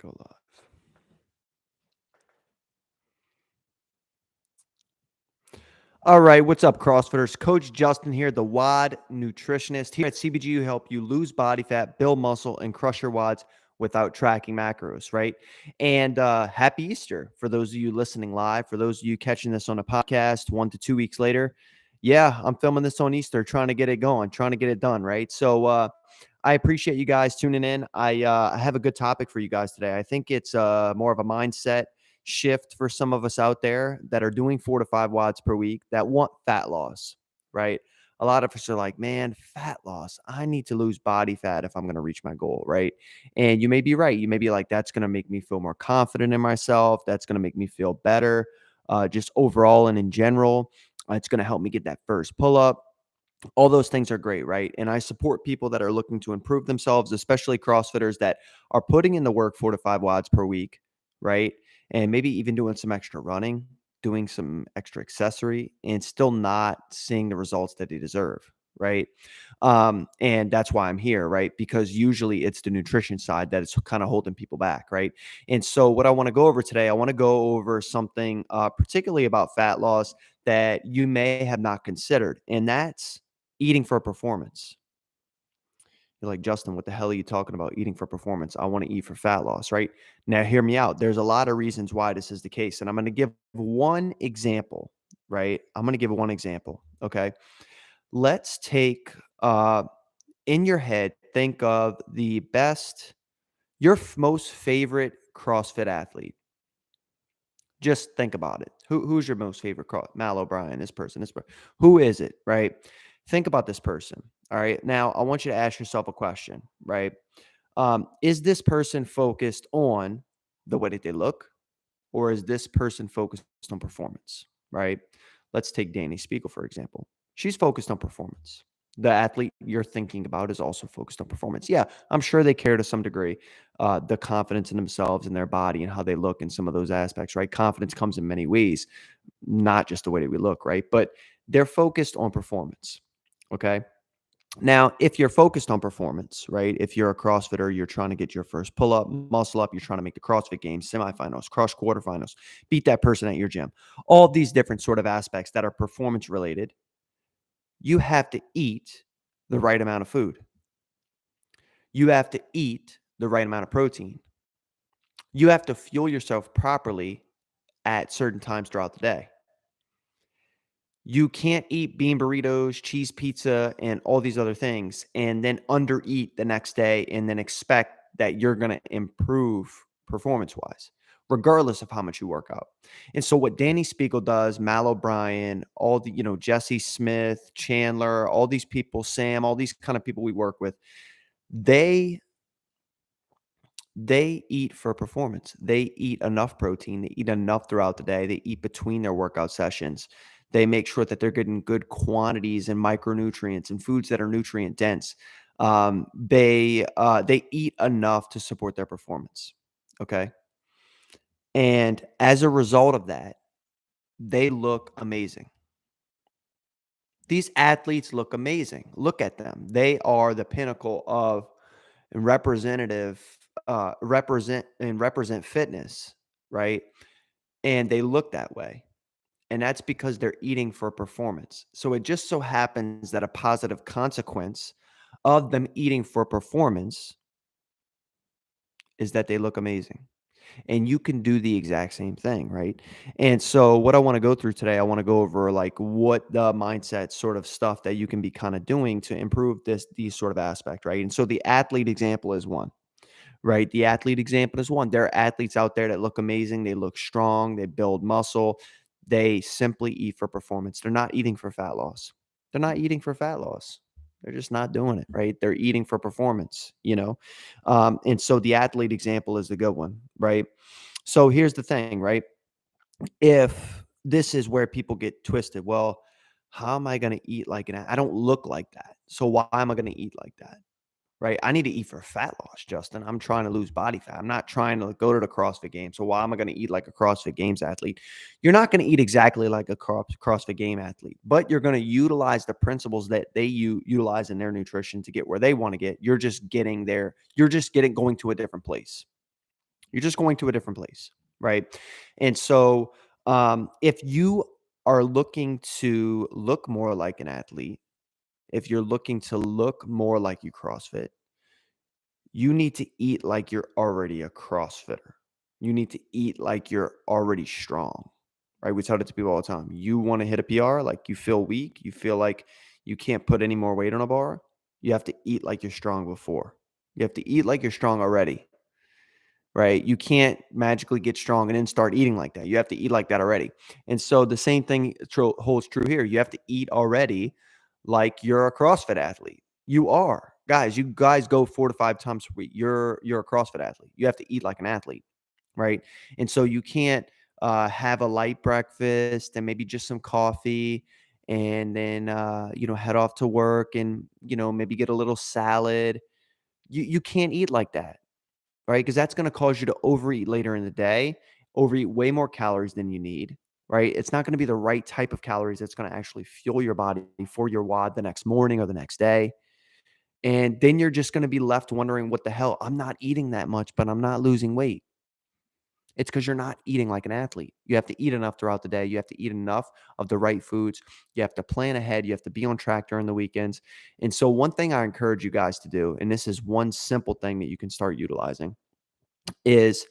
Go live. All right, what's up, CrossFitters? Coach Justin here, the WOD nutritionist. Here at CBG, we help you lose body fat, build muscle, and crush your WODs without tracking macros, right? And happy Easter for those of you listening live. For those of you catching this on a podcast 1 to 2 weeks later, yeah, I'm filming this on Easter, trying to get it going, trying to get it done, right? So I appreciate you guys tuning in. I have a good topic for you guys today. I think it's more of a mindset shift for some of us out there that are doing 4 to 5 watts per week that want fat loss, right? A lot of us are like, man, fat loss. I need to lose body fat if I'm going to reach my goal, right? And you may be right. You may be like, that's going to make me feel more confident in myself. That's going to make me feel better, just overall and in general. It's going to help me get that first pull up. All those things are great, right? And I support people that are looking to improve themselves, especially CrossFitters that are putting in the work 4 to 5 watts per week, right? And maybe even doing some extra running, doing some extra accessory, and still not seeing the results that they deserve, right? And that's why I'm here, right? Because usually it's the nutrition side that is kind of holding people back, right? And so, what I want to go over today, I want to go over something particularly about fat loss that you may have not considered, and that's eating for performance. You're like, Justin, what the hell are you talking about? Eating for performance. I want to eat for fat loss, right? Now, hear me out. There's a lot of reasons why this is the case. And I'm going to give one example, right? I'm going to give one example. Okay. Let's take, in your head, think of the best, your most favorite CrossFit athlete. Just think about it. Who's your most favorite Mal O'Brien, this person. Who is it, right? Think about this person. All right. Now, I want you to ask yourself a question, right? Is this person focused on the way that they look, or is this person focused on performance, right? Let's take Danny Spiegel, for example. She's focused on performance. The athlete you're thinking about is also focused on performance. Yeah, I'm sure they care to some degree, the confidence in themselves and their body and how they look in some of those aspects, right? Confidence comes in many ways, not just the way that we look, right? But they're focused on performance. Okay. Now, if you're focused on performance, right? If you're a CrossFitter, you're trying to get your first pull up, muscle up, you're trying to make the CrossFit Games, semifinals, crush quarterfinals, beat that person at your gym, all of these different sort of aspects that are performance related, you have to eat the right amount of food. You have to eat the right amount of protein. You have to fuel yourself properly at certain times throughout the day. You can't eat bean burritos, cheese pizza, and all these other things and then undereat the next day and then expect that you're going to improve performance wise, regardless of how much you work out. And so, what Danny Spiegel does, Mal O'Brien, all the, Jesse Smith, Chandler, all these people, Sam, all these kind of people we work with, they they eat for performance. They eat enough protein. They eat enough throughout the day. They eat between their workout sessions. They make sure that they're getting good quantities and micronutrients and foods that are nutrient dense. They eat enough to support their performance. Okay, and as a result of that, they look amazing. These athletes look amazing. Look at them. They are the pinnacle of representative represent fitness, right? And they look that way. And that's because they're eating for performance. So it just so happens that a positive consequence of them eating for performance is that they look amazing. And you can do the exact same thing, right? And so what I want to go through today, I want to go over like what the mindset sort of stuff that you can be kind of doing to improve these sort of aspect, right? And so the athlete example is one, right? The athlete example is one. There are athletes out there that look amazing. They look strong. They build muscle. They simply eat for performance. They're not eating for fat loss. They're not eating for fat loss. They're just not doing it, right? They're eating for performance. And so the athlete example is the good one, right? So here's the thing, right? If this is where people get twisted, well, how am I going to eat like I don't look like that. So why am I going to eat like that? Right? I need to eat for fat loss, Justin. I'm trying to lose body fat. I'm not trying to go to the CrossFit Games. So why am I going to eat like a CrossFit Games athlete? You're not going to eat exactly like a CrossFit Game athlete, but you're going to utilize the principles that they utilize in their nutrition to get where they want to get. You're just getting there. You're just going to a different place. You're just going to a different place, right? And so, if you are looking to look more like an athlete, if you're looking to look more like you CrossFit, you need to eat like you're already a CrossFitter. You need to eat like you're already strong, right? We tell it to people all the time. You want to hit a PR, like you feel weak, you feel like you can't put any more weight on a bar. You have to eat like you're strong before. You have to eat like you're strong already, right? You can't magically get strong and then start eating like that. You have to eat like that already. And so the same thing holds true here. You have to eat already like you're a CrossFit athlete. You are. Guys, you guys go 4 to 5 times a week. You're a CrossFit athlete. You have to eat like an athlete, right? And so you can't have a light breakfast and maybe just some coffee and then head off to work and maybe get a little salad. You can't eat like that, right? Because that's going to cause you to overeat later in the day, overeat way more calories than you need, right? It's not going to be the right type of calories that's going to actually fuel your body for your WOD the next morning or the next day. And then you're just going to be left wondering, what the hell? I'm not eating that much, but I'm not losing weight. It's because you're not eating like an athlete. You have to eat enough throughout the day. You have to eat enough of the right foods. You have to plan ahead. You have to be on track during the weekends. And so, one thing I encourage you guys to do, and this is one simple thing that you can start utilizing, is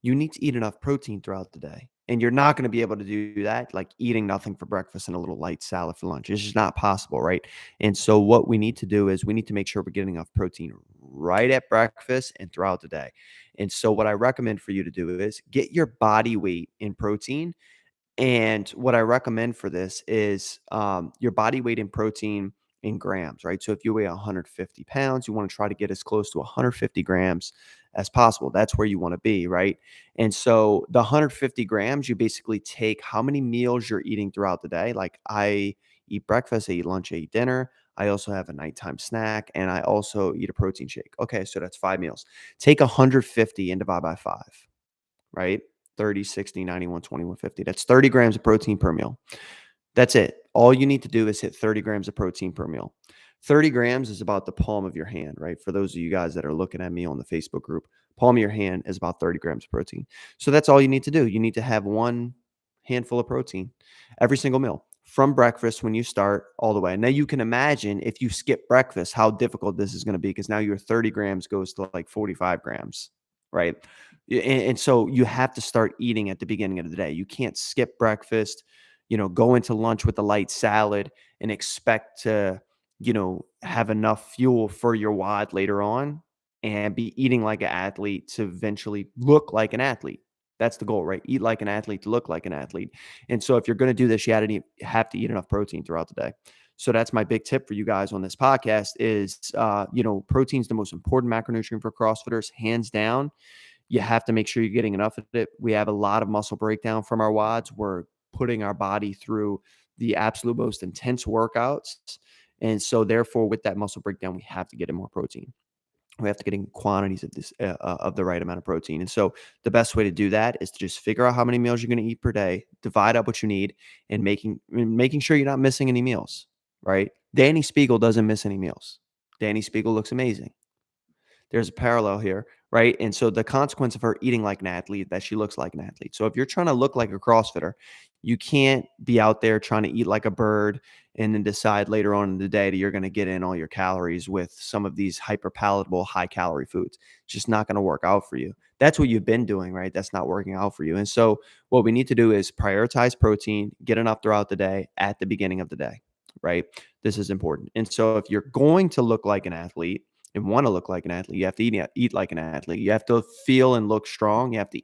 you need to eat enough protein throughout the day. And you're not going to be able to do that like eating nothing for breakfast and a little light salad for lunch. It's just not possible, right? And so what we need to do is we need to make sure we're getting enough protein right at breakfast and throughout the day. And so what I recommend for you to do is get your body weight in protein. And what I recommend for this is your body weight in protein in grams, right? So if you weigh 150 pounds, you want to try to get as close to 150 grams as possible. That's where you want to be, right? And so the 150 grams, you basically take how many meals you're eating throughout the day. Like I eat breakfast, I eat lunch, I eat dinner. I also have a nighttime snack and I also eat a protein shake. Okay, so that's 5 meals. Take 150 and divide by 5, right? 30, 60, 90, 120, 150. That's 30 grams of protein per meal. That's it. All you need to do is hit 30 grams of protein per meal. 30 grams is about the palm of your hand, right? For those of you guys that are looking at me on the Facebook group, palm of your hand is about 30 grams of protein. So that's all you need to do. You need to have one handful of protein every single meal from breakfast when you start all the way. Now you can imagine if you skip breakfast, how difficult this is going to be because now your 30 grams goes to like 45 grams, right? And so you have to start eating at the beginning of the day. You can't skip breakfast, go into lunch with a light salad and expect to, have enough fuel for your WOD later on and be eating like an athlete to eventually look like an athlete. That's the goal, right? Eat like an athlete to look like an athlete. And so if you're going to do this, you have to eat enough protein throughout the day. So that's my big tip for you guys on this podcast is, protein is the most important macronutrient for CrossFitters, hands down. You have to make sure you're getting enough of it. We have a lot of muscle breakdown from our WODs. We're putting our body through the absolute most intense workouts. And so therefore, with that muscle breakdown, we have to get in more protein. We have to get in quantities of this of the right amount of protein. And so the best way to do that is to just figure out how many meals you're going to eat per day, divide up what you need, and making sure you're not missing any meals. Right? Danny Spiegel doesn't miss any meals. Danny Spiegel looks amazing. There's a parallel here, right? And so the consequence of her eating like an athlete, that she looks like an athlete. So if you're trying to look like a CrossFitter, you can't be out there trying to eat like a bird and then decide later on in the day that you're going to get in all your calories with some of these hyper palatable, high calorie foods. It's just not going to work out for you. That's what you've been doing, right? That's not working out for you. And so what we need to do is prioritize protein, get enough throughout the day at the beginning of the day, right? This is important. And so if you're going to look like an athlete, and want to look like an athlete, you have to eat like an athlete. You have to feel and look strong. You have to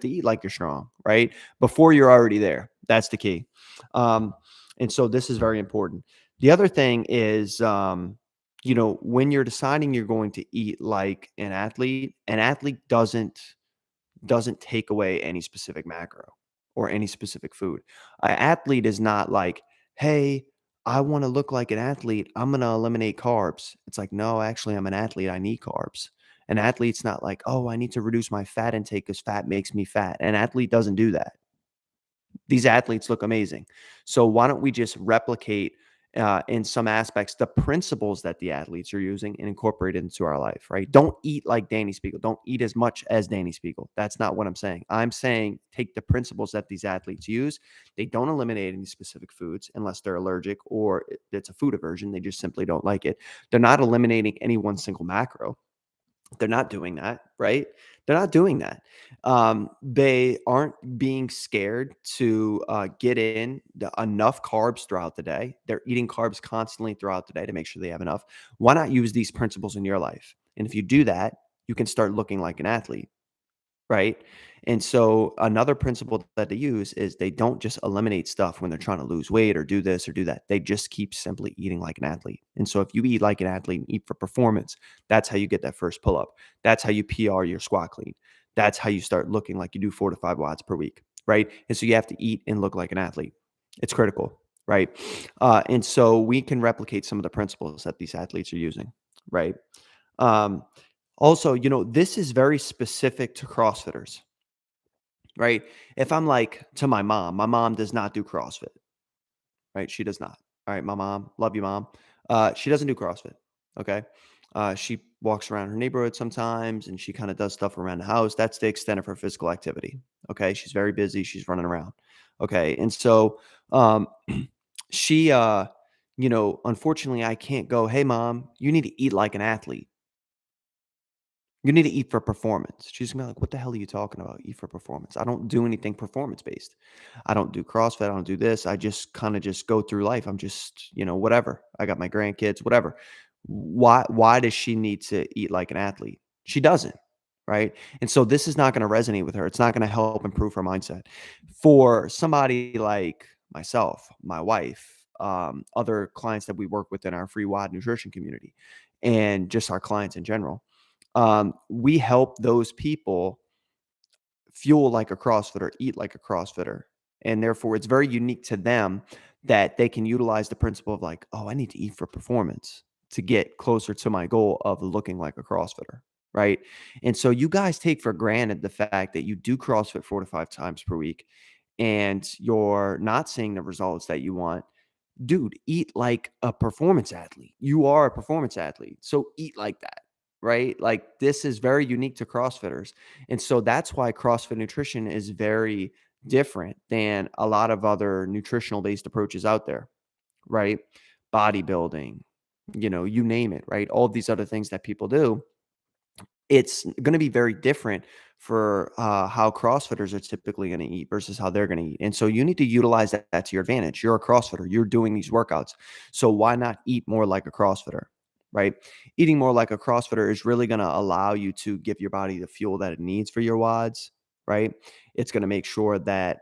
eat like you're strong, right? Before you're already there. That's the key. And so this is very important. The other thing is, when you're deciding you're going to eat like an athlete doesn't take away any specific macro or any specific food. An athlete is not like, hey, I want to look like an athlete. I'm going to eliminate carbs. It's like, no, actually, I'm an athlete. I need carbs. An athlete's not like, oh, I need to reduce my fat intake because fat makes me fat. An athlete doesn't do that. These athletes look amazing. So why don't we just replicate in some aspects the principles that the athletes are using and incorporate it into our life, right? Don't eat like Danny Spiegel. Don't eat as much as Danny Spiegel. That's not what I'm saying. I'm saying take the principles that these athletes use. They don't eliminate any specific foods unless they're allergic or it's a food aversion. They just simply don't like it. They're not eliminating any one single macro. They're not doing that, right? They're not doing that. They aren't being scared to get in enough carbs throughout the day. They're eating carbs constantly throughout the day to make sure they have enough. Why not use these principles in your life? And if you do that, you can start looking like an athlete, right? And so another principle that they use is they don't just eliminate stuff when they're trying to lose weight or do this or do that. They just keep simply eating like an athlete. And so if you eat like an athlete and eat for performance, that's how you get that first pull up. That's how you PR your squat clean. That's how you start looking like you do 4 to 5 watts per week, right? And so you have to eat and look like an athlete. It's critical, right? And so we can replicate some of the principles that these athletes are using, right? Um, Also, this is very specific to CrossFitters, right? If I'm like to my mom does not do CrossFit, right? She does not. All right, my mom, love you, mom. She doesn't do CrossFit. Okay. She walks around her neighborhood sometimes and she kind of does stuff around the house. That's the extent of her physical activity. Okay. She's very busy. She's running around. Okay. And so um she unfortunately I can't go, hey mom, you need to eat like an athlete. You need to eat for performance. She's gonna be like, "What the hell are you talking about? Eat for performance? I don't do anything performance based. I don't do CrossFit. I don't do this. I just kind of just go through life. I'm just, whatever. I got my grandkids, whatever." Why does she need to eat like an athlete? She doesn't, right? And so this is not going to resonate with her. It's not going to help improve her mindset. For somebody like myself, my wife, other clients that we work with in our free WOD nutrition community, and just our clients in general, we help those people fuel like a CrossFitter, eat like a CrossFitter. And therefore, it's very unique to them that they can utilize the principle of like, oh, I need to eat for performance to get closer to my goal of looking like a CrossFitter. Right. And so you guys take for granted the fact that you do CrossFit 4 to 5 times per week and you're not seeing the results that you want. Dude, eat like a performance athlete. You are a performance athlete. So eat like that, right? Like this is very unique to CrossFitters. And so that's why CrossFit nutrition is very different than a lot of other nutritional based approaches out there, right? Bodybuilding, you name it, right? All of these other things that people do, it's going to be very different for how CrossFitters are typically going to eat versus how they're going to eat. And so you need to utilize that to your advantage. You're a CrossFitter, you're doing these workouts. So why not eat more like a CrossFitter, right? Eating more like a CrossFitter is really going to allow you to give your body the fuel that it needs for your WODs, right? It's going to make sure that,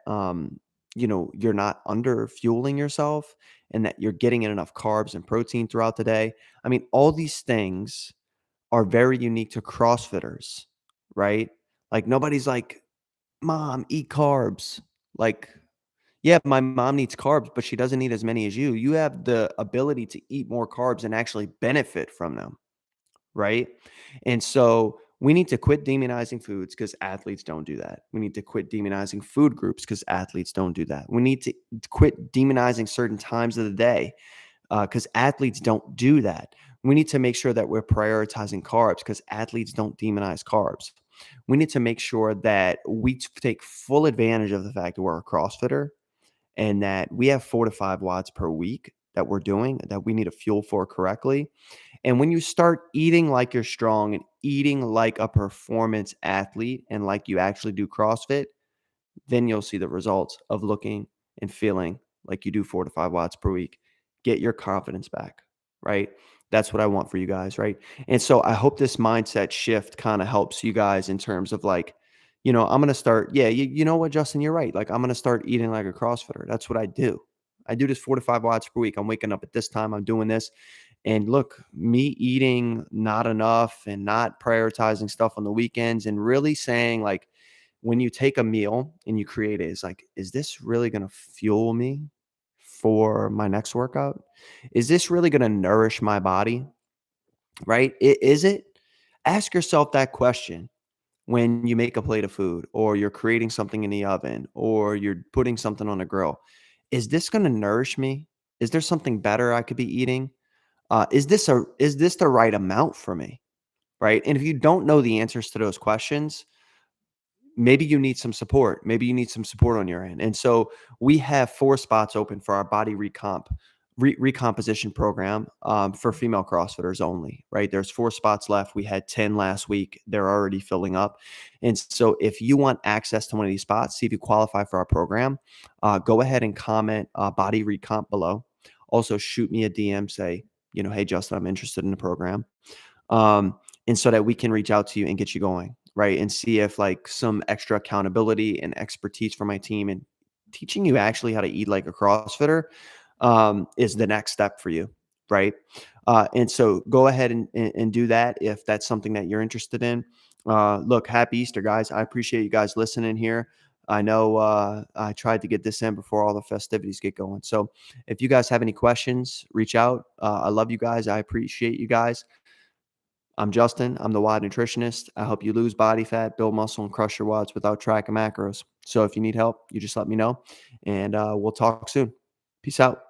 you're not under fueling yourself and that you're getting in enough carbs and protein throughout the day. I mean, all these things are very unique to CrossFitters, right? Like nobody's like, "Mom, eat carbs." Like, yeah, my mom needs carbs, but she doesn't need as many as you. You have the ability to eat more carbs and actually benefit from them, right? And so we need to quit demonizing foods because athletes don't do that. We need to quit demonizing food groups because athletes don't do that. We need to quit demonizing certain times of the day because athletes don't do that. We need to make sure that we're prioritizing carbs because athletes don't demonize carbs. We need to make sure that we take full advantage of the fact that we're a CrossFitter and that we have 4 to 5 watts per week that we're doing that we need to fuel for correctly. And when you start eating like you're strong and eating like a performance athlete and like you actually do CrossFit, then you'll see the results of looking and feeling like you do 4 to 5 watts per week. Get your confidence back, right? That's what I want for you guys, right? And so I hope this mindset shift kind of helps you guys in terms of like, I'm going to start. Yeah, you know what, Justin, you're right. Like, I'm going to start eating like a CrossFitter. That's what I do. I do this 4 to 5 watts per week. I'm waking up at this time. I'm doing this. And look, me eating not enough and not prioritizing stuff on the weekends and really saying, like, when you take a meal and you create it, it's like, is this really going to fuel me for my next workout? Is this really going to nourish my body? Right? Is it? Ask yourself that question when you make a plate of food or you're creating something in the oven or you're putting something on a grill. Is this going to nourish me? Is there something better I could be eating? Is this the right amount for me? Right? And if you don't know the answers to those questions, maybe you need some support. Maybe you need some support on your end. And so we have 4 spots open for our body recomposition program for female CrossFitters only, right? There's 4 spots left. We had 10 last week. They're already filling up. And so if you want access to one of these spots, see if you qualify for our program, go ahead and comment body recomp below. Also shoot me a DM, say, hey, Justin, I'm interested in the program. And so that we can reach out to you and get you going, right? And see if like some extra accountability and expertise from my team and teaching you actually how to eat like a CrossFitter is the next step for you, right? And so go ahead and do that if that's something that you're interested in. Look, happy Easter, guys. I appreciate you guys listening here. I know I tried to get this in before all the festivities get going. So if you guys have any questions, reach out. I love you guys. I appreciate you guys. I'm Justin. I'm the WOD nutritionist. I help you lose body fat, build muscle, and crush your WODs without tracking macros. So if you need help, you just let me know, and we'll talk soon. Peace out.